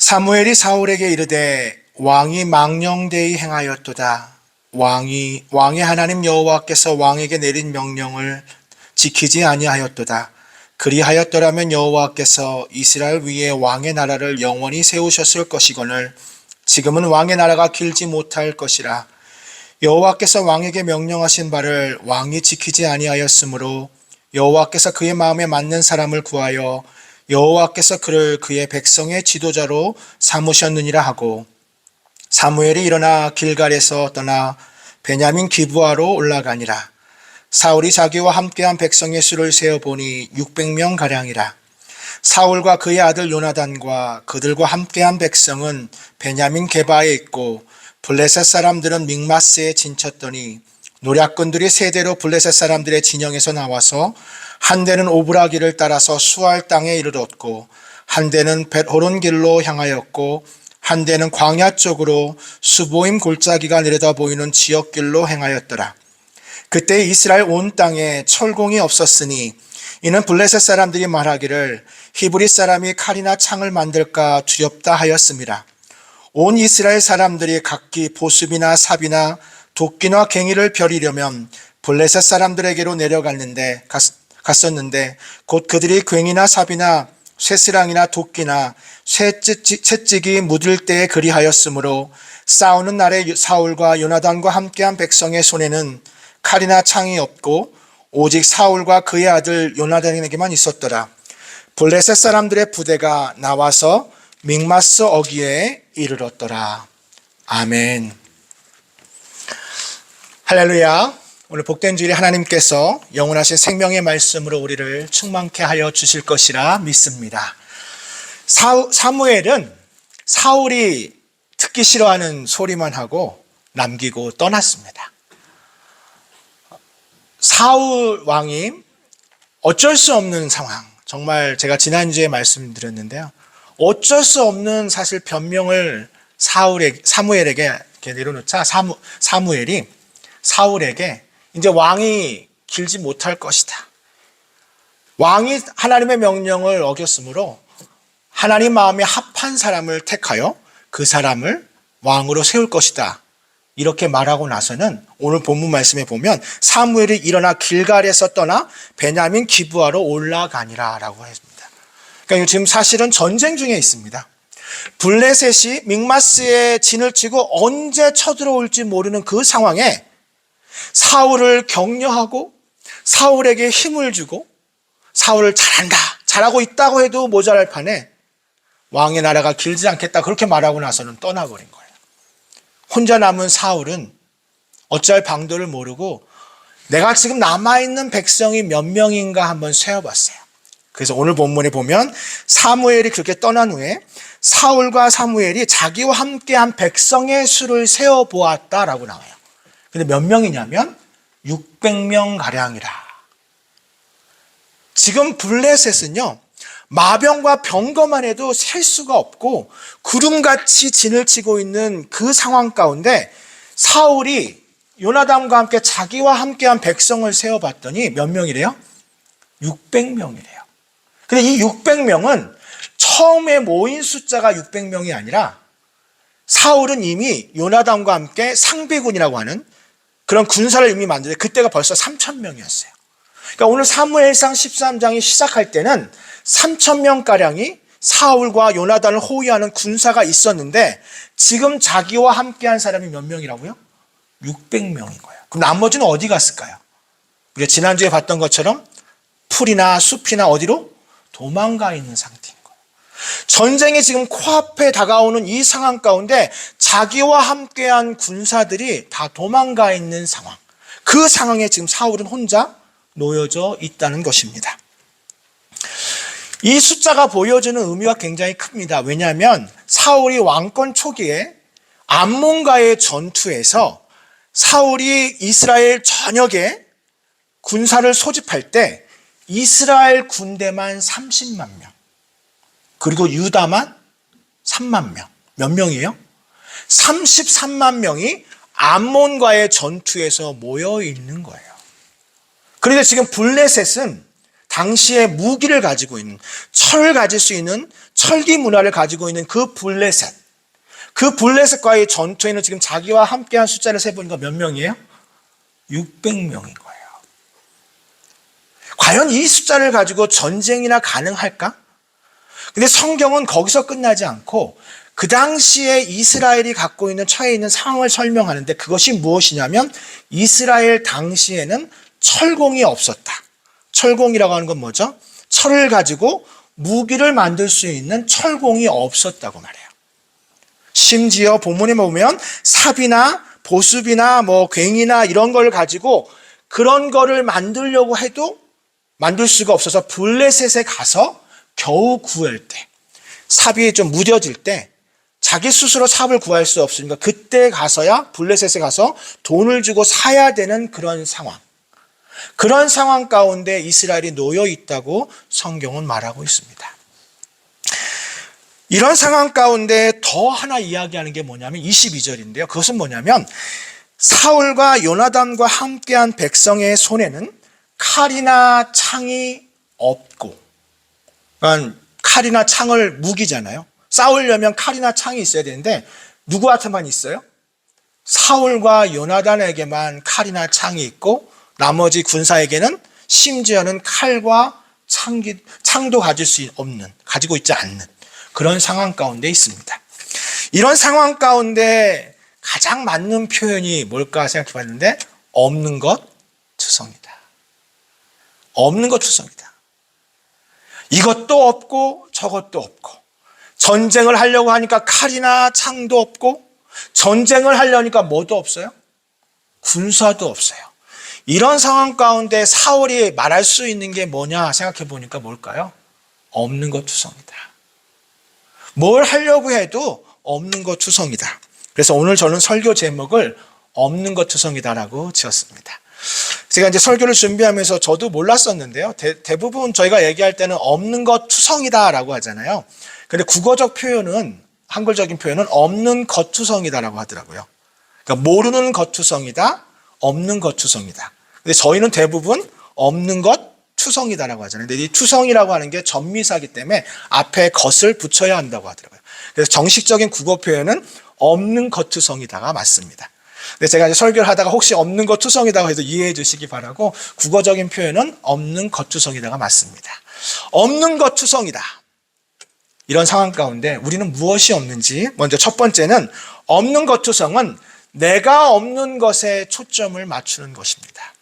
사무엘이 사울에게 이르되 왕이 망령되이 행하였도다. 왕의 하나님 여호와께서 왕에게 내린 명령을 지키지 아니하였도다. 그리하였더라면 여호와께서 이스라엘 위에 왕의 나라를 영원히 세우셨을 것이거늘 지금은 왕의 나라가 길지 못할 것이라. 여호와께서 왕에게 명령하신 바를 왕이 지키지 아니하였으므로 여호와께서 그의 마음에 맞는 사람을 구하여 여호와께서 그를 그의 백성의 지도자로 삼으셨느니라 하고, 사무엘이 일어나 길갈에서 떠나 베냐민 기브아로 올라가니라. 사울이 자기와 함께한 백성의 수를 세어보니 600명 가량이라. 사울과 그의 아들 요나단과 그들과 함께한 백성은 베냐민 게바에 있고, 블레셋 사람들은 믹마스에 진쳤더니 노략군들이 세대로 블레셋 사람들의 진영에서 나와서 한 대는 오브라기를 따라서 수알 땅에 이르렀고, 한 대는 벳호론 길로 향하였고, 한 대는 광야 쪽으로 수보임 골짜기가 내려다 보이는 지역길로 행하였더라. 그때 이스라엘 온 땅에 철공이 없었으니 이는 블레셋 사람들이 말하기를 히브리 사람이 칼이나 창을 만들까 두렵다 하였습니다. 온 이스라엘 사람들이 각기 보습이나 삽이나 도끼나 갱이를 벼리려면 블레셋 사람들에게로 내려갔는데 곧 그들이 괭이나 삽이나 쇠스랑이나 도끼나 쇠찍이 묻을 때에 그리하였으므로 싸우는 날에 사울과 요나단과 함께한 백성의 손에는 칼이나 창이 없고 오직 사울과 그의 아들 요나단에게만 있었더라. 블레셋 사람들의 부대가 나와서 믹마스 어귀에 이르렀더라. 아멘. 할렐루야. 오늘 복된 주일에 하나님께서 영원하신 생명의 말씀으로 우리를 충만케 하여 주실 것이라 믿습니다. 사무엘은 사울이 듣기 싫어하는 소리만 하고 남기고 떠났습니다. 사울 왕이 어쩔 수 없는 상황, 정말 제가 지난주에 말씀드렸는데요. 어쩔 수 없는 사실 변명을 사무엘에게 내려놓자 사무엘이 사울에게 이제 왕이 길지 못할 것이다. 왕이 하나님의 명령을 어겼으므로 하나님 마음에 합한 사람을 택하여 그 사람을 왕으로 세울 것이다. 이렇게 말하고 나서는 오늘 본문 말씀에 보면 사무엘이 일어나 길갈에서 떠나 베냐민 기브아로 올라가니라 라고 했습니다. 그러니까 지금 사실은 전쟁 중에 있습니다. 블레셋이 믹마스에 진을 치고 언제 쳐들어올지 모르는 그 상황에 사울을 격려하고 사울에게 힘을 주고 사울을 잘한다, 잘하고 있다고 해도 모자랄 판에 왕의 나라가 길지 않겠다 그렇게 말하고 나서는 떠나버린 거예요. 혼자 남은 사울은 어찌할 방도를 모르고 내가 지금 남아있는 백성이 몇 명인가 한번 세어봤어요. 그래서 오늘 본문에 보면 사무엘이 그렇게 떠난 후에 사울과 사무엘이 자기와 함께한 백성의 수를 세어보았다라고 나와요. 근데 몇 명이냐면 600명 가량이라. 지금 블레셋은요, 마병과 병거만 해도 셀 수가 없고 구름같이 진을 치고 있는 그 상황 가운데 사울이 요나단과 함께 자기와 함께한 백성을 세어봤더니 몇 명이래요? 600명이래요. 근데 이 600명은 처음에 모인 숫자가 600명이 아니라 사울은 이미 요나단과 함께 상비군이라고 하는 그런 군사를 이미 만드는데 그때가 벌써 3,000명이었어요. 그러니까 오늘 사무엘상 13장이 시작할 때는 3,000명가량이 사울과 요나단을 호위하는 군사가 있었는데 지금 자기와 함께한 사람이 몇 명이라고요? 600명인 거예요. 그럼 나머지는 어디 갔을까요? 우리가 지난주에 봤던 것처럼 풀이나 숲이나 어디로? 도망가 있는 상태인 거예요. 전쟁이 지금 코앞에 다가오는 이 상황 가운데 자기와 함께한 군사들이 다 도망가 있는 상황. 그 상황에 지금 사울은 혼자 놓여져 있다는 것입니다. 이 숫자가 보여주는 의미가 굉장히 큽니다. 왜냐하면 사울이 왕권 초기에 암몬과의 전투에서 사울이 이스라엘 전역에 군사를 소집할 때 이스라엘 군대만 30만 명, 그리고 유다만 3만 명. 몇 명이에요? 33만 명이 암몬과의 전투에서 모여 있는 거예요. 그런데 지금 블레셋은 당시의 무기를 가지고 있는, 철을 가질 수 있는 철기 문화를 가지고 있는 그 블레셋, 그 블레셋과의 전투에는 지금 자기와 함께한 숫자를 세보니까 몇 명이에요? 600명인 거예요. 과연 이 숫자를 가지고 전쟁이나 가능할까? 근데 성경은 거기서 끝나지 않고 그 당시에 이스라엘이 갖고 있는 처해 있는 상황을 설명하는데, 그것이 무엇이냐면 이스라엘 당시에는 철공이 없었다. 철공이라고 하는 건 뭐죠? 철을 가지고 무기를 만들 수 있는 철공이 없었다고 말해요. 심지어 본문에 보면 삽이나 보습이나 괭이나 이런 걸 가지고 그런 거를 만들려고 해도 만들 수가 없어서 블레셋에 가서 겨우 구할 때, 삽이 좀 무뎌질 때 자기 스스로 삽을 구할 수 없으니까 그때 가서야 블레셋에 가서 돈을 주고 사야 되는 그런 상황. 그런 상황 가운데 이스라엘이 놓여 있다고 성경은 말하고 있습니다. 이런 상황 가운데 더 하나 이야기하는 게 뭐냐면 22절인데요. 그것은 뭐냐면 사울과 요나단과 함께한 백성의 손에는 칼이나 창이 없고, 그러니까 칼이나 창을 무기잖아요. 싸우려면 칼이나 창이 있어야 되는데 누구한테만 있어요? 사울과 요나단에게만 칼이나 창이 있고 나머지 군사에게는 심지어는 칼과 창도 가지고 있지 않는 그런 상황 가운데 있습니다. 이런 상황 가운데 가장 맞는 표현이 뭘까 생각해 봤는데 없는 것 투성이다. 없는 것 투성이다. 이것도 없고 저것도 없고, 전쟁을 하려고 하니까 칼이나 창도 없고, 전쟁을 하려니까 뭐도 없어요? 군사도 없어요. 이런 상황 가운데 사울이 말할 수 있는 게 뭐냐 생각해 보니까 뭘까요? 없는 것 투성이다. 뭘 하려고 해도 없는 것 투성이다. 그래서 오늘 저는 설교 제목을 없는 것 투성이다라고 지었습니다. 제가 이제 설교를 준비하면서 저도 몰랐었는데요. 대부분 저희가 얘기할 때는 없는 것 투성이다라고 하잖아요. 근데 국어적 표현은, 한글적인 표현은 없는 것 투성이다라고 하더라고요. 그러니까 모르는 것 투성이다, 없는 것 투성이다. 근데 저희는 대부분 없는 것 투성이다라고 하잖아요. 근데 이 투성이라고 하는 게 전미사기 때문에 앞에 것을 붙여야 한다고 하더라고요. 그래서 정식적인 국어 표현은 없는 것 투성이다가 맞습니다. 근데 제가 이제 설교를 하다가 혹시 없는 것 투성이다고 해서 이해해 주시기 바라고, 국어적인 표현은 없는 것 투성이다가 맞습니다. 없는 것 투성이다. 이런 상황 가운데 우리는 무엇이 없는지, 먼저 첫 번째는 없는 것 투성은 내가 없는 것에 초점을 맞추는 것입니다.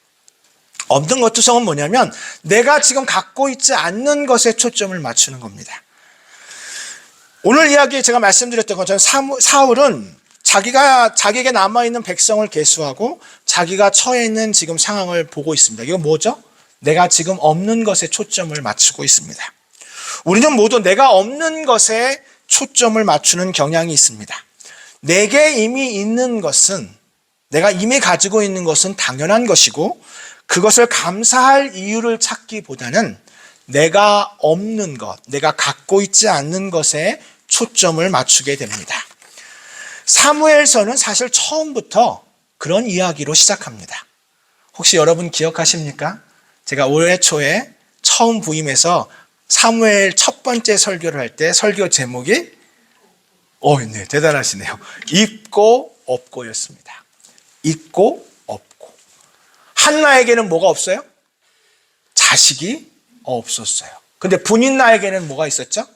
없는 것 투성은 뭐냐면 내가 지금 갖고 있지 않는 것에 초점을 맞추는 겁니다. 오늘 이야기에 제가 말씀드렸던 것처럼 사울은 자기에게 남아있는 백성을 계수하고 자기가 처해 있는 지금 상황을 보고 있습니다. 이건 뭐죠? 내가 지금 없는 것에 초점을 맞추고 있습니다. 우리는 모두 내가 없는 것에 초점을 맞추는 경향이 있습니다. 내게 이미 있는 것은, 내가 이미 가지고 있는 것은 당연한 것이고 그것을 감사할 이유를 찾기보다는 내가 없는 것, 내가 갖고 있지 않는 것에 초점을 맞추게 됩니다. 사무엘서는 사실 처음부터 그런 이야기로 시작합니다. 혹시 여러분 기억하십니까? 제가 올해 초에 처음 부임해서 사무엘 첫 번째 설교를 할 때 설교 제목이 네, 대단하시네요. 있고 없고였습니다. 있고 없고. 한나에게는 뭐가 없어요? 자식이 없었어요. 근데 분인나에게는 뭐가 있었죠?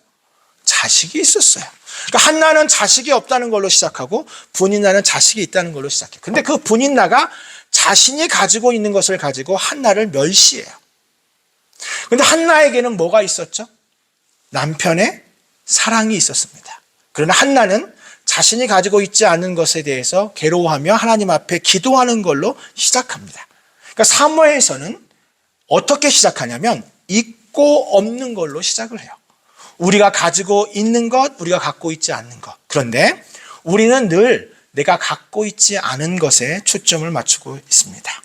자식이 있었어요. 그러니까 한나는 자식이 없다는 걸로 시작하고 분인나는 자식이 있다는 걸로 시작해요. 근데 그 분인나가 자신이 가지고 있는 것을 가지고 한나를 멸시해요. 근데 한나에게는 뭐가 있었죠? 남편의 사랑이 있었습니다. 그러나 한나는 자신이 가지고 있지 않은 것에 대해서 괴로워하며 하나님 앞에 기도하는 걸로 시작합니다. 그러니까 사무엘서는 어떻게 시작하냐면 있고 없는 걸로 시작을 해요. 우리가 가지고 있는 것, 우리가 갖고 있지 않는 것. 그런데 우리는 늘 내가 갖고 있지 않은 것에 초점을 맞추고 있습니다.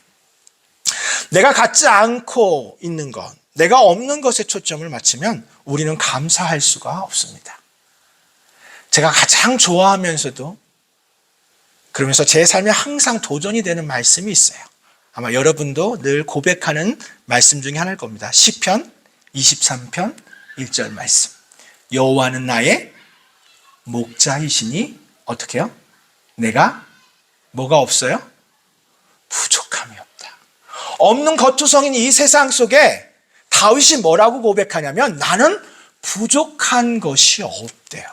내가 갖지 않고 있는 것, 내가 없는 것에 초점을 맞추면 우리는 감사할 수가 없습니다. 제가 가장 좋아하면서도 그러면서 제 삶에 항상 도전이 되는 말씀이 있어요. 아마 여러분도 늘 고백하는 말씀 중에 하나일 겁니다. 시편 23편 1절 말씀. 여호와는 나의 목자이시니 어떻게 해요? 내가 뭐가 없어요? 부족함이 없다. 없는 거투성인 이 세상 속에 다윗이 뭐라고 고백하냐면 나는 부족한 것이 없대요.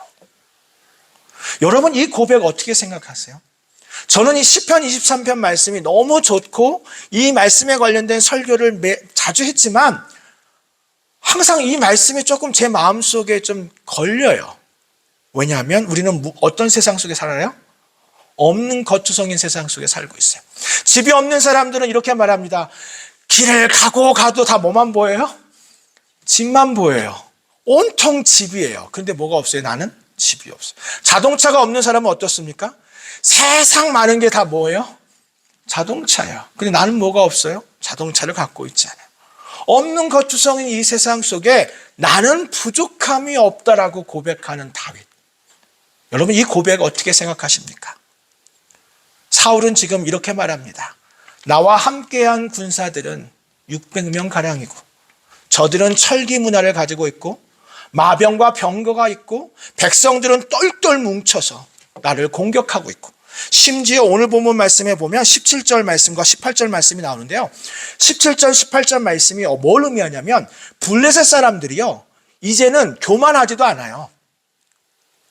여러분 이 고백 어떻게 생각하세요? 저는 이 시편 23편 말씀이 너무 좋고 이 말씀에 관련된 설교를 자주 했지만 항상 이 말씀이 조금 제 마음속에 좀 걸려요. 왜냐하면 우리는 어떤 세상 속에 살아요? 없는 거투성인 세상 속에 살고 있어요. 집이 없는 사람들은 이렇게 말합니다. 길을 가도 다 뭐만 보여요? 집만 보여요. 온통 집이에요. 그런데 뭐가 없어요? 나는 집이 없어요. 자동차가 없는 사람은 어떻습니까? 세상 많은 게 다 뭐예요? 자동차예요. 근데 나는 뭐가 없어요? 자동차를 갖고 있지 않아요. 없는 거투성인 이 세상 속에 나는 부족함이 없다라고 고백하는 다윗. 여러분 이 고백 어떻게 생각하십니까? 사울은 지금 이렇게 말합니다. 나와 함께한 군사들은 600명 가량이고 저들은 철기 문화를 가지고 있고 마병과 병거가 있고 백성들은 똘똘 뭉쳐서 나를 공격하고 있고 심지어 오늘 본문 말씀에 보면 17절 말씀과 18절 말씀이 나오는데요. 17절 18절 말씀이 뭘 의미하냐면 블레셋 사람들이요 이제는 교만하지도 않아요.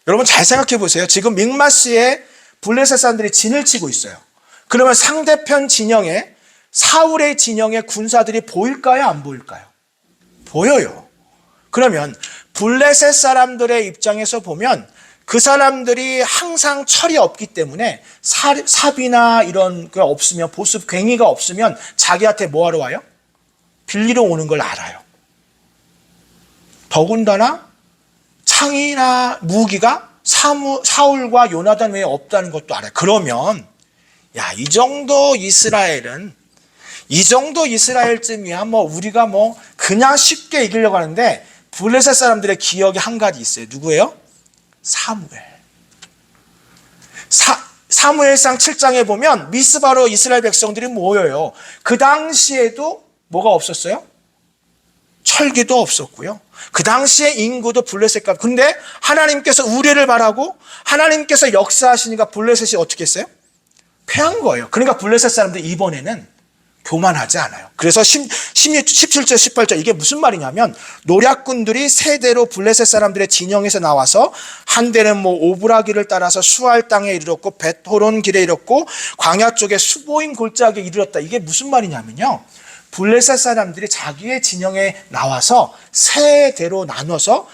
여러분 잘 생각해 보세요. 지금 믹마스에 블레셋 사람들이 진을 치고 있어요. 그러면 상대편 진영에 사울의 진영의 군사들이 보일까요? 안 보일까요? 보여요. 그러면 블레셋 사람들의 입장에서 보면 그 사람들이 항상 철이 없기 때문에 삽이나 이런 게 없으면 보습 괭이가 없으면 자기한테 뭐하러 와요? 빌리러 오는 걸 알아요. 더군다나 창이나 무기가 사울과 요나단 외에 없다는 것도 알아요. 그러면 이 정도 이스라엘쯤이야 우리가 그냥 쉽게 이기려고 하는데 블레셋 사람들의 기억이 한 가지 있어요. 누구예요? 사무엘상 7장에 보면 미스바로 이스라엘 백성들이 모여요. 그 당시에도 뭐가 없었어요? 철기도 없었고요. 그 당시에 인구도 블레셋과 근데 하나님께서 우레를 바라고 하나님께서 역사하시니까 블레셋이 어떻게 했어요? 패한 거예요. 그러니까 블레셋 사람들이 이번에는 교만하지 않아요. 그래서 17절 18절 이게 무슨 말이냐면 노략군들이 세 대로 블레셋 사람들의 진영에서 나와서 한 대는 오브라기를 따라서 수알 땅에 이르렀고 벳호론 길에 이르렀고 광야 쪽에 수보임 골짜기에 이르렀다. 이게 무슨 말이냐면요. 블레셋 사람들이 자기의 진영에 나와서 세 대로 나눠서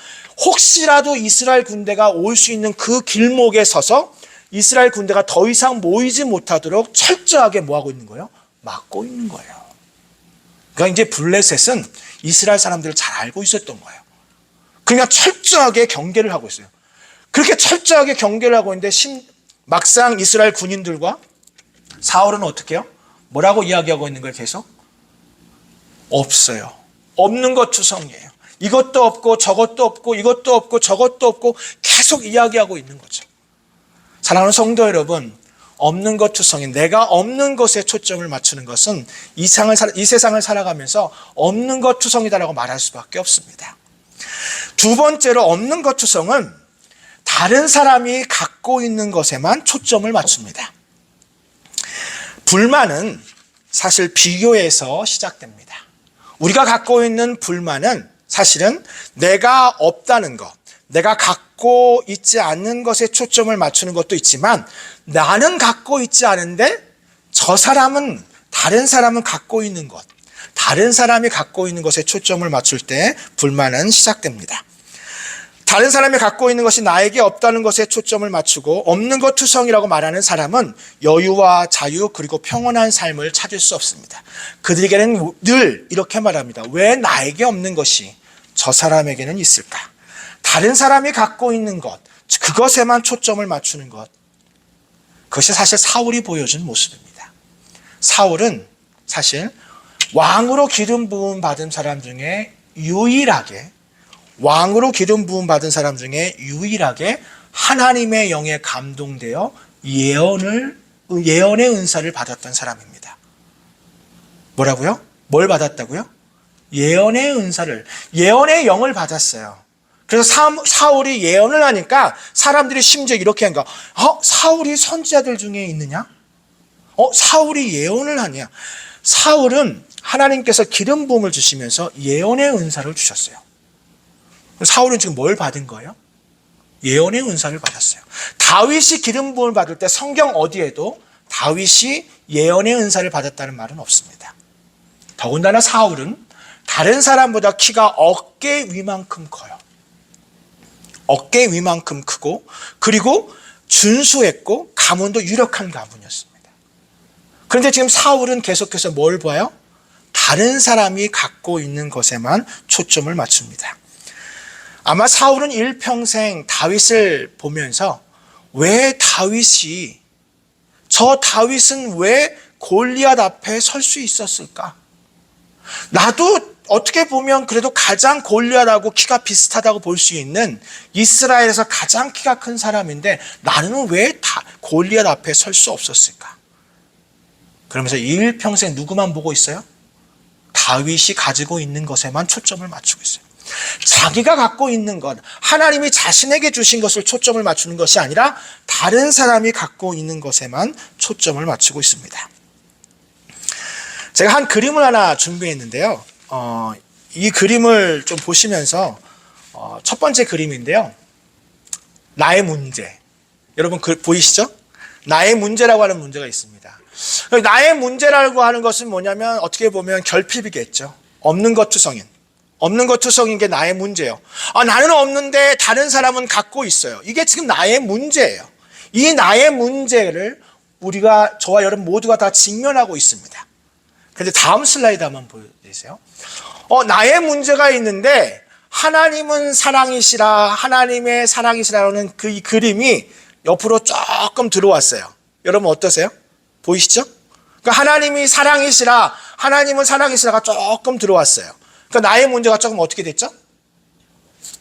혹시라도 이스라엘 군대가 올 수 있는 그 길목에 서서 이스라엘 군대가 더 이상 모이지 못하도록 철저하게 뭐하고 있는 거예요? 막고 있는 거예요. 그러니까 이제 블레셋은 이스라엘 사람들을 잘 알고 있었던 거예요. 그러니까 철저하게 경계를 하고 있어요. 그렇게 철저하게 경계를 하고 있는데 막상 이스라엘 군인들과 사울은 어떻게 해요? 뭐라고 이야기하고 있는 거예요? 계속? 없어요. 없는 것 투성이에요. 이것도 없고 저것도 없고 이것도 없고 저것도 없고 계속 이야기하고 있는 거죠. 사랑하는 성도 여러분, 없는 것 투성인 내가 없는 것에 초점을 맞추는 것은 이 세상을 살아가면서 없는 것 투성이다라고 말할 수밖에 없습니다. 두 번째로 없는 것 투성은 다른 사람이 갖고 있는 것에만 초점을 맞춥니다. 불만은 사실 비교에서 시작됩니다. 우리가 갖고 있는 불만은 사실은 내가 없다는 것, 내가 갖고 있지 않는 것에 초점을 맞추는 것도 있지만 나는 갖고 있지 않은데 저 사람은 다른 사람은 갖고 있는 것, 다른 사람이 갖고 있는 것에 초점을 맞출 때 불만은 시작됩니다. 다른 사람이 갖고 있는 것이 나에게 없다는 것에 초점을 맞추고 없는 것 투성이라고 말하는 사람은 여유와 자유 그리고 평온한 삶을 찾을 수 없습니다. 그들에게는 늘 이렇게 말합니다. 왜 나에게 없는 것이 저 사람에게는 있을까? 다른 사람이 갖고 있는 것, 그것에만 초점을 맞추는 것. 그것이 사실 사울이 보여준 모습입니다. 사울은 사실 왕으로 기름 부음 받은 사람 중에 유일하게 하나님의 영에 감동되어 예언의 은사를 받았던 사람입니다. 뭐라고요? 뭘 받았다고요? 예언의 은사를, 예언의 영을 받았어요. 그래서 사울이 예언을 하니까 사람들이 심지어 이렇게 한 거야. 사울이 선지자들 중에 있느냐? 사울이 예언을 하냐? 사울은 하나님께서 기름 부음을 주시면서 예언의 은사를 주셨어요. 사울은 지금 뭘 받은 거예요? 예언의 은사를 받았어요. 다윗이 기름 부음을 받을 때 성경 어디에도 다윗이 예언의 은사를 받았다는 말은 없습니다. 더군다나 사울은 다른 사람보다 키가 어깨 위만큼 커요. 어깨 위만큼 크고, 그리고 준수했고 가문도 유력한 가문이었습니다. 그런데 지금 사울은 계속해서 뭘 봐요? 다른 사람이 갖고 있는 것에만 초점을 맞춥니다. 아마 사울은 일평생 다윗을 보면서 왜 다윗은 왜 골리앗 앞에 설 수 있었을까? 나도 어떻게 보면 그래도 가장 골리앗하고 키가 비슷하다고 볼 수 있는 이스라엘에서 가장 키가 큰 사람인데 나는 왜 골리앗 앞에 설 수 없었을까? 그러면서 일평생 누구만 보고 있어요? 다윗이 가지고 있는 것에만 초점을 맞추고 있어요. 자기가 갖고 있는 것, 하나님이 자신에게 주신 것을 초점을 맞추는 것이 아니라 다른 사람이 갖고 있는 것에만 초점을 맞추고 있습니다. 제가 한 그림을 하나 준비했는데요. 이 그림을 좀 보시면서 첫 번째 그림인데요. 나의 문제. 여러분 보이시죠? 나의 문제라고 하는 문제가 있습니다. 나의 문제라고 하는 것은 뭐냐면 어떻게 보면 결핍이겠죠. 없는 것 투성인. 없는 것 투성인 게 나의 문제예요. 나는 없는데 다른 사람은 갖고 있어요. 이게 지금 나의 문제예요. 이 나의 문제를 저와 여러분 모두가 다 직면하고 있습니다. 그런데 다음 슬라이드 한번 보여주세요. 나의 문제가 있는데 하나님은 사랑이시라, 하나님의 사랑이시라는 이 그림이 옆으로 조금 들어왔어요. 여러분 어떠세요? 보이시죠? 그러니까 하나님이 사랑이시라, 하나님은 사랑이시라가 조금 들어왔어요. 그러니까 나의 문제가 조금 어떻게 됐죠?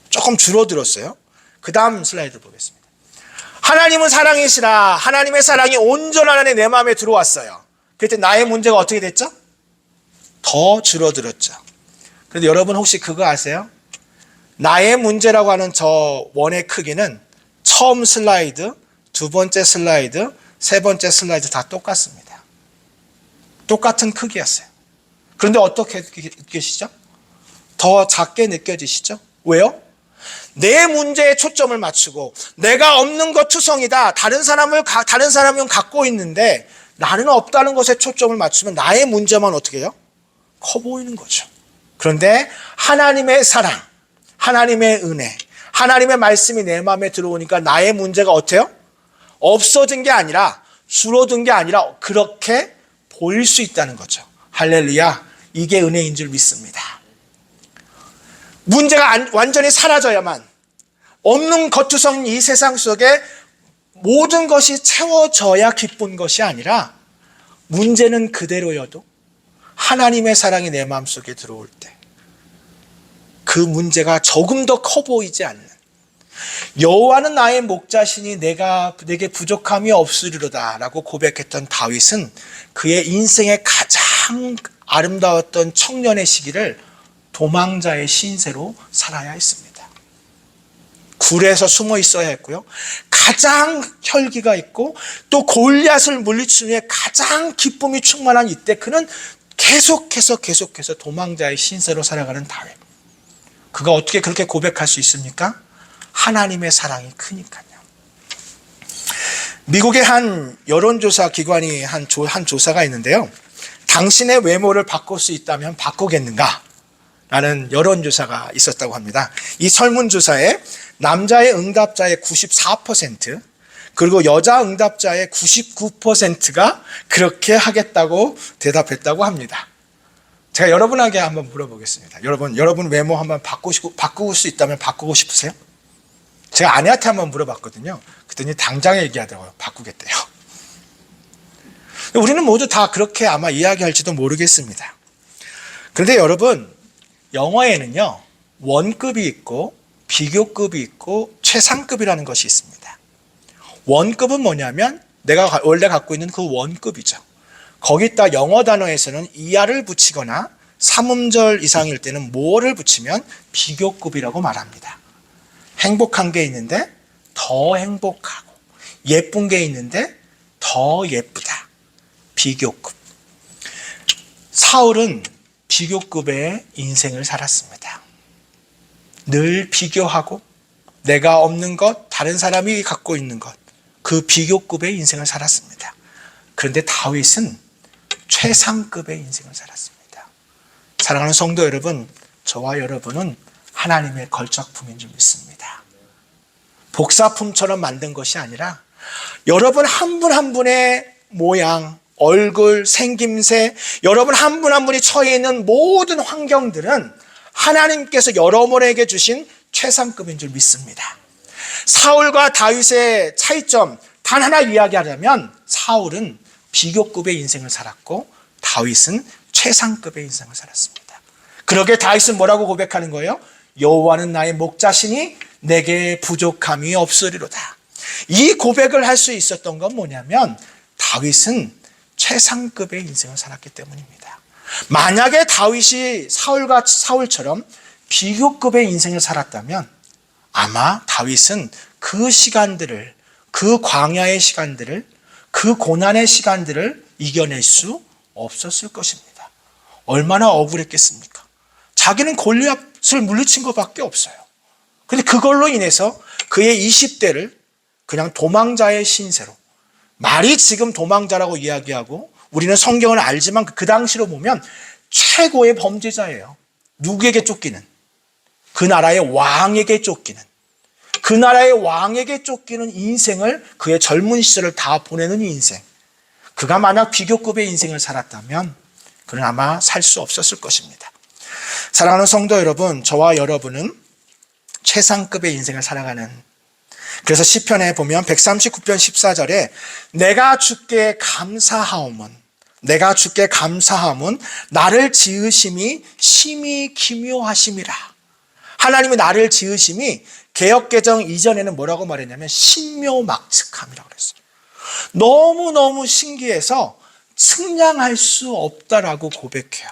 조금 줄어들었어요. 그 다음 슬라이드 보겠습니다. 하나님은 사랑이시라, 하나님의 사랑이 온전한 내 마음에 들어왔어요. 그때 나의 문제가 어떻게 됐죠? 더 줄어들었죠. 그런데 여러분 혹시 그거 아세요? 나의 문제라고 하는 저 원의 크기는 처음 슬라이드, 두 번째 슬라이드, 세 번째 슬라이드 다 똑같습니다. 똑같은 크기였어요. 그런데 어떻게 느끼시죠? 더 작게 느껴지시죠? 왜요? 내 문제에 초점을 맞추고 내가 없는 것 투성이다. 다른 사람은 갖고 있는데 나는 없다는 것에 초점을 맞추면 나의 문제만 어떻게 해요? 커 보이는 거죠. 그런데 하나님의 사랑, 하나님의 은혜, 하나님의 말씀이 내 마음에 들어오니까 나의 문제가 어때요? 없어진 게 아니라 줄어든 게 아니라 그렇게 보일 수 있다는 거죠. 할렐루야. 이게 은혜인 줄 믿습니다. 문제가 완전히 사라져야만, 없는 겉투성인 이 세상 속에 모든 것이 채워져야 기쁜 것이 아니라 문제는 그대로여도 하나님의 사랑이 내 마음속에 들어올 때 그 문제가 조금 더 커 보이지 않는, 여호와는 나의 목자시니 내게 부족함이 없으리로다 라고 고백했던 다윗은 그의 인생의 가장 아름다웠던 청년의 시기를 도망자의 신세로 살아야 했습니다. 굴에서 숨어 있어야 했고요. 가장 혈기가 있고 또 골리앗을 물리치는 데 가장 기쁨이 충만한 이때 그는 계속해서 도망자의 신세로 살아가는 다윗. 그가 어떻게 그렇게 고백할 수 있습니까? 하나님의 사랑이 크니까요. 미국의 한 여론조사 기관이 한 조사가 있는데요. 당신의 외모를 바꿀 수 있다면 바꾸겠는가? 라는 여론조사가 있었다고 합니다. 이 설문조사에 남자의 응답자의 94%, 그리고 여자 응답자의 99%가 그렇게 하겠다고 대답했다고 합니다. 제가 여러분에게 한번 물어보겠습니다. 여러분 외모 한번 바꾸고 수 있다면 바꾸고 싶으세요? 제가 아내한테 한번 물어봤거든요. 그랬더니 당장 얘기하더라고요. 바꾸겠대요. 우리는 모두 다 그렇게 아마 이야기할지도 모르겠습니다. 그런데 여러분, 영어에는요, 원급이 있고 비교급이 있고 최상급이라는 것이 있습니다. 원급은 뭐냐면 내가 원래 갖고 있는 그 원급이죠. 거기다 영어 단어에서는 이하를 붙이거나 삼음절 이상일 때는 뭐를 붙이면 비교급이라고 말합니다. 행복한 게 있는데 더 행복하고, 예쁜 게 있는데 더 예쁘다. 비교급. 사울은 비교급의 인생을 살았습니다. 늘 비교하고 내가 없는 것, 다른 사람이 갖고 있는 것, 그 비교급의 인생을 살았습니다. 그런데 다윗은 최상급의 인생을 살았습니다. 사랑하는 성도 여러분, 저와 여러분은 하나님의 걸작품인 줄 믿습니다. 복사품처럼 만든 것이 아니라 여러분 한 분 한 분의 모양, 얼굴, 생김새, 여러분 한 분 한 분이 처해 있는 모든 환경들은 하나님께서 여러분에게 주신 최상급인 줄 믿습니다. 사울과 다윗의 차이점 단 하나 이야기하자면 사울은 비교급의 인생을 살았고 다윗은 최상급의 인생을 살았습니다. 그러게 다윗은 뭐라고 고백하는 거예요? 여호와는 나의 목자시니 내게 부족함이 없으리로다. 이 고백을 할 수 있었던 건 뭐냐면 다윗은 최상급의 인생을 살았기 때문입니다. 만약에 다윗이 사울처럼 비교급의 인생을 살았다면 아마 다윗은 그 시간들을, 그 광야의 시간들을, 그 고난의 시간들을 이겨낼 수 없었을 것입니다. 얼마나 억울했겠습니까? 자기는 골리앗을 물리친 것밖에 없어요. 근데 그걸로 인해서 그의 20대를 그냥 도망자의 신세로, 말이 지금 도망자라고 이야기하고 우리는 성경을 알지만 그 당시로 보면 최고의 범죄자예요. 누구에게 쫓기는? 그 나라의 왕에게 쫓기는, 그 나라의 왕에게 쫓기는 인생을, 그의 젊은 시절을 다 보내는 인생. 그가 만약 비교급의 인생을 살았다면 그는 아마 살 수 없었을 것입니다. 사랑하는 성도 여러분, 저와 여러분은 최상급의 인생을 살아가는, 그래서 시편에 보면 139편 14절에 내가 주께 감사하오문, 내가 주께 감사함은 나를 지으심이 심히 기묘하심이라. 하나님이 나를 지으심이 개역개정 이전에는 뭐라고 말했냐면 신묘막측함이라고 그랬어요. 너무너무 신기해서 측량할 수 없다라고 고백해요.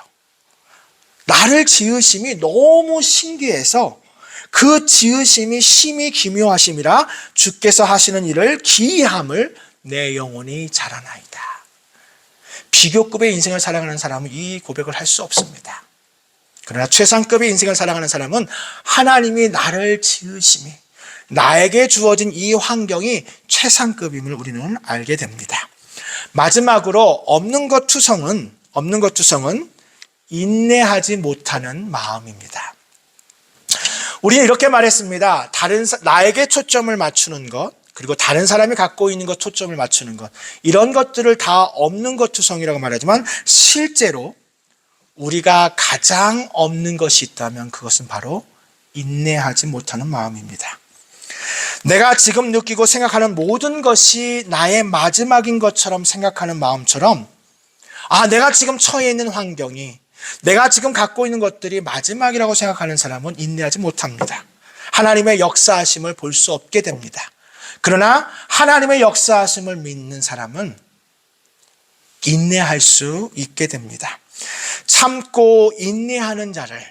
나를 지으심이 너무 신기해서 그 지으심이 심히 기묘하심이라 주께서 하시는 일을 기이함을 내 영혼이 자라나이다. 비교급의 인생을 살아가는 사람은 이 고백을 할 수 없습니다. 그러나 최상급의 인생을 살아가는 사람은 하나님이 나를 지으심이, 나에게 주어진 이 환경이 최상급임을 우리는 알게 됩니다. 마지막으로 없는 것 투성은 인내하지 못하는 마음입니다. 우리는 이렇게 말했습니다. 나에게 초점을 맞추는 것, 그리고 다른 사람이 갖고 있는 것 초점을 맞추는 것, 이런 것들을 다 없는 것 투성이라고 말하지만 실제로 우리가 가장 없는 것이 있다면 그것은 바로 인내하지 못하는 마음입니다. 내가 지금 느끼고 생각하는 모든 것이 나의 마지막인 것처럼 생각하는 마음처럼, 내가 지금 처해 있는 환경이, 내가 지금 갖고 있는 것들이 마지막이라고 생각하는 사람은 인내하지 못합니다. 하나님의 역사하심을 볼 수 없게 됩니다. 그러나 하나님의 역사하심을 믿는 사람은 인내할 수 있게 됩니다. 참고 인내하는 자를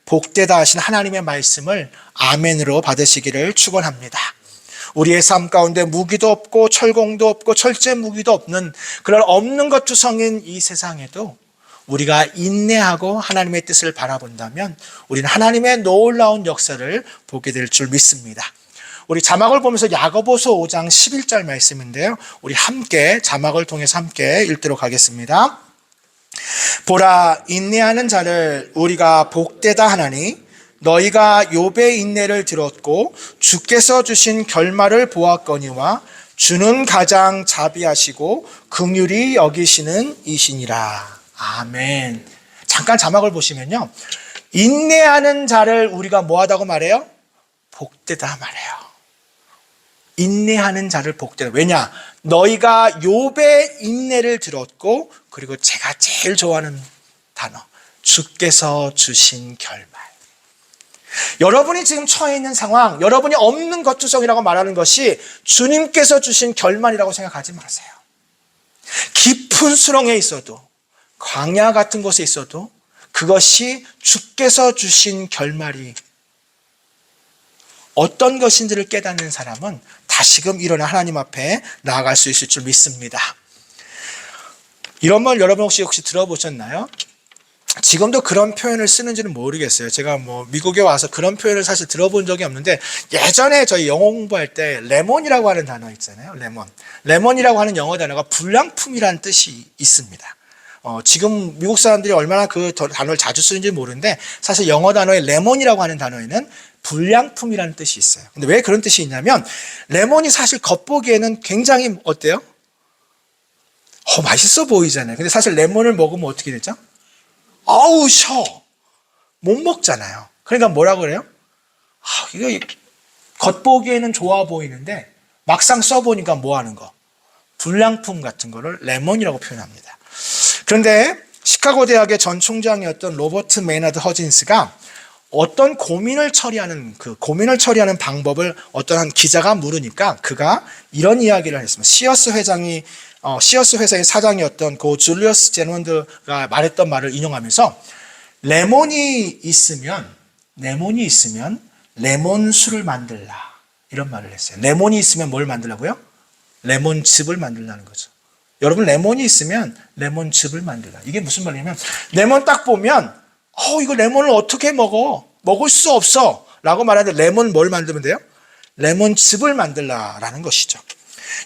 복되다 하신 하나님의 말씀을 아멘으로 받으시기를 축원합니다. 우리의 삶 가운데 무기도 없고 철공도 없고 철제 무기도 없는 그런 없는 것 투성인 이 세상에도 우리가 인내하고 하나님의 뜻을 바라본다면 우리는 하나님의 놀라운 역사를 보게 될 줄 믿습니다. 우리 자막을 보면서 야고보서 5장 11절 말씀인데요. 우리 함께 자막을 통해서 함께 읽도록 하겠습니다. 보라, 인내하는 자를 우리가 복되다 하나니 너희가 욥의 인내를 들었고 주께서 주신 결말을 보았거니와 주는 가장 자비하시고 긍휼히 여기시는 이시니라. 아멘. 잠깐 자막을 보시면요, 인내하는 자를 우리가 뭐하다고 말해요? 복되다 말해요. 인내하는 자를 복되다. 왜냐? 너희가 욥의 인내를 들었고, 그리고 제가 제일 좋아하는 단어, 주께서 주신 결말. 여러분이 지금 처해 있는 상황, 여러분이 없는 것투성이라고 말하는 것이 주님께서 주신 결말이라고 생각하지 마세요. 깊은 수렁에 있어도, 광야 같은 곳에 있어도 그것이 주께서 주신 결말이 어떤 것인지를 깨닫는 사람은 다시금 일어나 하나님 앞에 나아갈 수 있을 줄 믿습니다. 이런 말 여러분 혹시 들어보셨나요? 지금도 그런 표현을 쓰는지는 모르겠어요. 제가 미국에 와서 그런 표현을 사실 들어본 적이 없는데, 예전에 저희 영어 공부할 때 레몬이라고 하는 단어 있잖아요. 레몬이라고 하는 영어 단어가 불량품이라는 뜻이 있습니다. 지금 미국 사람들이 얼마나 그 단어를 자주 쓰는지 모르는데, 사실 영어 단어에 레몬이라고 하는 단어에는 불량품이라는 뜻이 있어요. 근데 왜 그런 뜻이 있냐면, 레몬이 사실 겉보기에는 굉장히 어때요? 맛있어 보이잖아요. 근데 사실 레몬을 먹으면 어떻게 되죠? 아우, 못 먹잖아요. 그러니까 뭐라고 그래요? 이거 겉보기에는 좋아 보이는데 막상 써보니까 뭐 하는 거? 불량품 같은 거를 레몬이라고 표현합니다. 그런데 시카고 대학의 전 총장이었던 로버트 메이너드 허진스가 어떤 고민을 처리하는 방법을 어떤 한 기자가 물으니까 그가 이런 이야기를 했습니다. 시어스 회사의 사장이었던 그 줄리어스 제논드가 말했던 말을 인용하면서 레몬이 있으면 레몬술을 만들라, 이런 말을 했어요. 레몬이 있으면 뭘 만들라고요? 레몬즙을 만들라는 거죠. 여러분, 레몬이 있으면 레몬즙을 만들라. 이게 무슨 말이냐면, 레몬 딱 보면 이거 레몬을 어떻게 먹을 수 없어 라고 말하는데, 레몬 뭘 만들면 돼요? 레몬즙을 만들라라는 것이죠.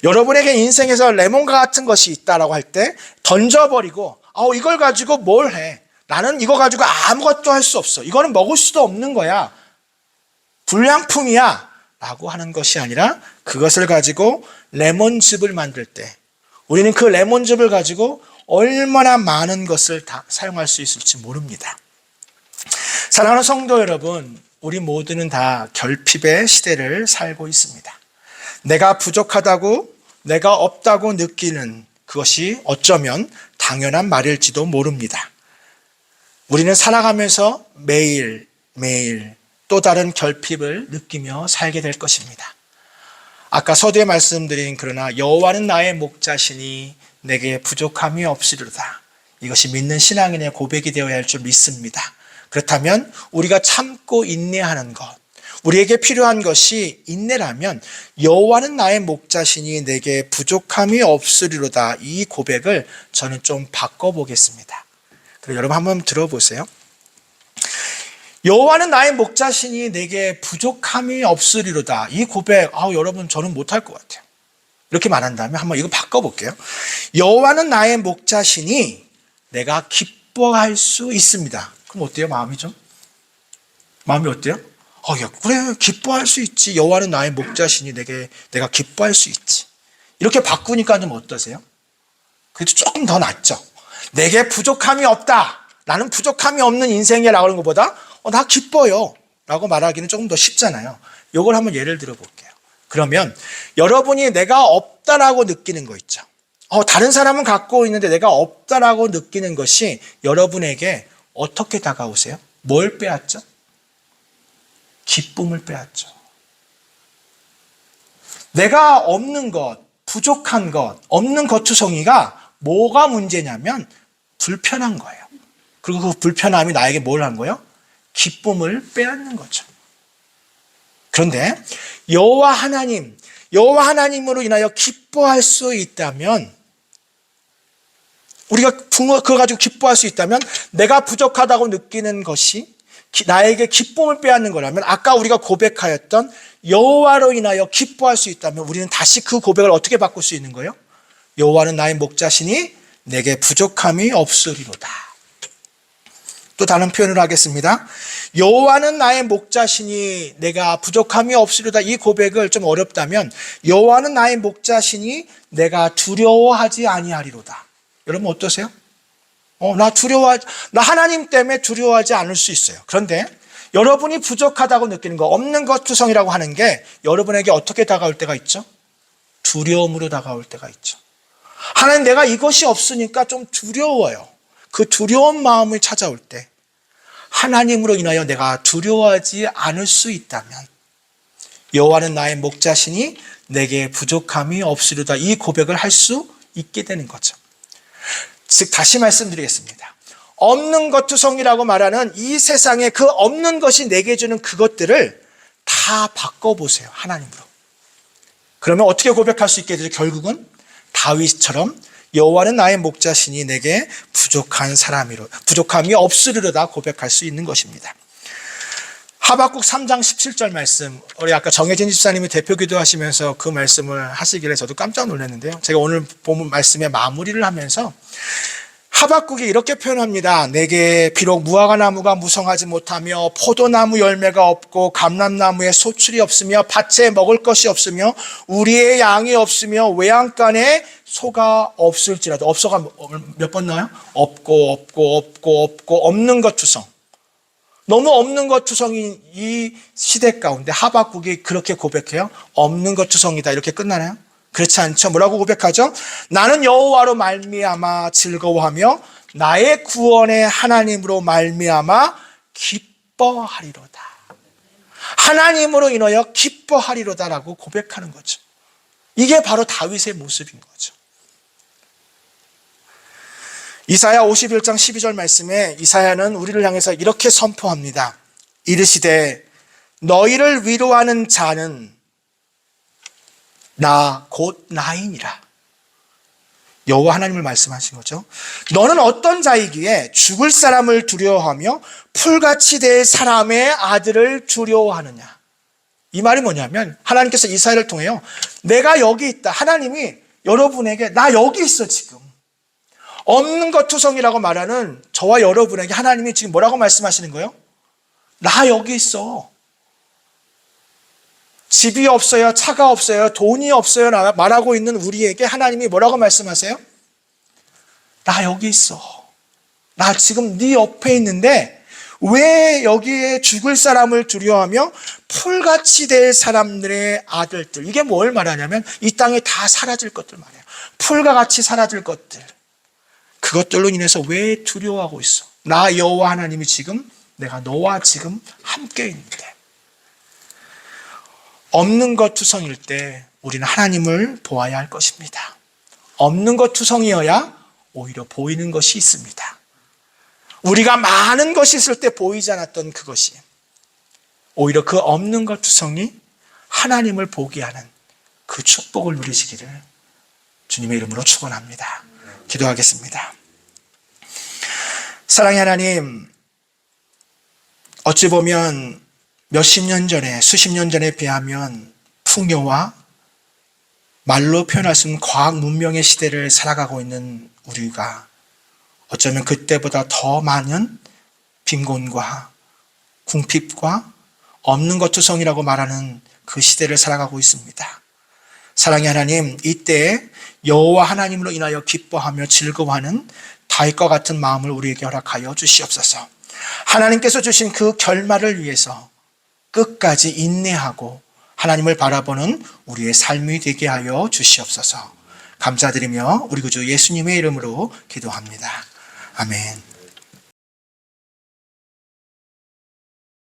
여러분에게 인생에서 레몬과 같은 것이 있다라고 할 때 던져버리고 이걸 가지고 뭘 해? 나는 이거 가지고 아무것도 할 수 없어. 이거는 먹을 수도 없는 거야. 불량품이야 라고 하는 것이 아니라, 그것을 가지고 레몬즙을 만들 때 우리는 그 레몬즙을 가지고 얼마나 많은 것을 다 사용할 수 있을지 모릅니다. 사랑하는 성도 여러분, 우리 모두는 다 결핍의 시대를 살고 있습니다. 내가 부족하다고, 내가 없다고 느끼는 그것이 어쩌면 당연한 말일지도 모릅니다. 우리는 살아가면서 매일매일 또 다른 결핍을 느끼며 살게 될 것입니다. 아까 서두에 말씀드린 그러나 여호와는 나의 목자시니 내게 부족함이 없으리로다. 이것이 믿는 신앙인의 고백이 되어야 할 줄 믿습니다. 그렇다면 우리가 참고 인내하는 것, 우리에게 필요한 것이 인내라면 여호와는 나의 목자시니 내게 부족함이 없으리로다. 이 고백을 저는 좀 바꿔보겠습니다. 그럼 여러분 한번 들어보세요. 여호와는 나의 목자시니 내게 부족함이 없으리로다. 이 고백, 여러분 저는 못할 것 같아요. 이렇게 말한다면 한번 이거 바꿔볼게요. 여호와는 나의 목자시니 내가 기뻐할 수 있습니다. 그럼 어때요? 마음이 어때요? 그래, 기뻐할 수 있지. 여호와는 나의 목자시니 내가 기뻐할 수 있지. 이렇게 바꾸니까 좀 어떠세요? 그래도 조금 더 낫죠. 내게 부족함이 없다. 나는 부족함이 없는 인생이야 라고 하는 것보다 나 기뻐요 라고 말하기는 조금 더 쉽잖아요. 이걸 한번 예를 들어 볼게요. 그러면 여러분이 내가 없다라고 느끼는 거 있죠. 다른 사람은 갖고 있는데 내가 없다라고 느끼는 것이 여러분에게 어떻게 다가오세요? 뭘 빼앗죠? 기쁨을 빼앗죠. 내가 없는 것, 부족한 것, 없는 것투성이가 뭐가 문제냐면 불편한 거예요. 그리고 그 불편함이 나에게 뭘 한 거예요? 기쁨을 빼앗는 거죠. 그런데 여호와 하나님으로 인하여 기뻐할 수 있다면, 우리가 그거 가지고 기뻐할 수 있다면, 내가 부족하다고 느끼는 것이 나에게 기쁨을 빼앗는 거라면, 아까 우리가 고백하였던 여호와로 인하여 기뻐할 수 있다면 우리는 다시 그 고백을 어떻게 바꿀 수 있는 거예요? 여호와는 나의 목자시니 내게 부족함이 없으리로다. 또 다른 표현을 하겠습니다. 여호와는 나의 목자시니 내가 부족함이 없으리로다. 이 고백을 좀 어렵다면 여호와는 나의 목자시니 내가 두려워하지 아니하리로다. 여러분 어떠세요? 나 하나님 때문에 두려워하지 않을 수 있어요. 그런데 여러분이 부족하다고 느끼는 거, 없는 것 투성이라고 하는 게 여러분에게 어떻게 다가올 때가 있죠? 두려움으로 다가올 때가 있죠. 하나님, 내가 이것이 없으니까 좀 두려워요. 그 두려운 마음을 찾아올 때 하나님으로 인하여 내가 두려워하지 않을 수 있다면 여호와는 나의 목자시니 내게 부족함이 없으리로다. 이 고백을 할 수 있게 되는 거죠. 즉 다시 말씀드리겠습니다. 없는 것 투성이라고 말하는 이 세상에 그 없는 것이 내게 주는 그것들을 다 바꿔보세요. 하나님으로. 그러면 어떻게 고백할 수 있게 되죠? 결국은 다윗처럼 여호와는 나의 목자시니 내게 부족함이 없으리로다 고백할 수 있는 것입니다. 하박국 3장 17절 말씀, 우리 아까 정혜진 집사님이 대표 기도하시면서 그 말씀을 하시길래 저도 깜짝 놀랐는데요. 제가 오늘 본 말씀의 마무리를 하면서 하박국이 이렇게 표현합니다. 내게 비록 무화과 나무가 무성하지 못하며 포도나무 열매가 없고 감람나무에 소출이 없으며 밭에 먹을 것이 없으며 우리의 양이 없으며 외양간에 소가 없을지라도, 없어가 몇 번 나와요? 없고 없는 것 투성. 너무 없는 것 투성인 이 시대 가운데 하박국이 그렇게 고백해요. 없는 것 투성이다 이렇게 끝나나요? 그렇지 않죠. 뭐라고 고백하죠? 나는 여호와로 말미암아 즐거워하며 나의 구원의 하나님으로 말미암아 기뻐하리로다. 하나님으로 인하여 기뻐하리로다라고 고백하는 거죠. 이게 바로 다윗의 모습인 거죠. 이사야 51장 12절 말씀에 이사야는 우리를 향해서 이렇게 선포합니다. 이르시되 너희를 위로하는 자는 나 곧 나이니라. 여호와 하나님을 말씀하신 거죠. 너는 어떤 자이기에 죽을 사람을 두려워하며 풀같이 될 사람의 아들을 두려워하느냐. 이 말이 뭐냐면 하나님께서 이사야를 통해요. 내가 여기 있다. 하나님이 여러분에게 나 여기 있어 지금. 없는 것 투성이라고 말하는 저와 여러분에게 하나님이 지금 뭐라고 말씀하시는 거예요? 나 여기 있어. 집이 없어요, 차가 없어요, 돈이 없어요 말하고 있는 우리에게 하나님이 뭐라고 말씀하세요? 나 여기 있어. 나 지금 네 옆에 있는데 왜 여기에 죽을 사람을 두려워하며 풀같이 될 사람들의 아들들. 이게 뭘 말하냐면 이 땅에 다 사라질 것들 말이에요. 풀과 같이 사라질 것들. 그것들로 인해서 왜 두려워하고 있어? 나 여호와 하나님이 지금 내가 너와 지금 함께 있는데. 없는 것 투성일 때 우리는 하나님을 보아야 할 것입니다. 없는 것 투성이어야 오히려 보이는 것이 있습니다. 우리가 많은 것이 있을 때 보이지 않았던 그것이 오히려 그 없는 것 투성이 하나님을 보게 하는 그 축복을 누리시기를 주님의 이름으로 축원합니다. 기도하겠습니다. 사랑의 하나님, 어찌 보면 몇십 년 전에, 수십 년 전에 비하면 풍요와 말로 표현할 수 없는 과학 문명의 시대를 살아가고 있는 우리가 어쩌면 그때보다 더 많은 빈곤과 궁핍과 없는 것 투성이라고 말하는 그 시대를 살아가고 있습니다. 사랑의 하나님, 이때 여호와 하나님으로 인하여 기뻐하며 즐거워하는 다윗과 같은 마음을 우리에게 허락하여 주시옵소서. 하나님께서 주신 그 결말을 위해서 끝까지 인내하고 하나님을 바라보는 우리의 삶이 되게 하여 주시옵소서. 감사드리며 우리 구주 예수님의 이름으로 기도합니다. 아멘.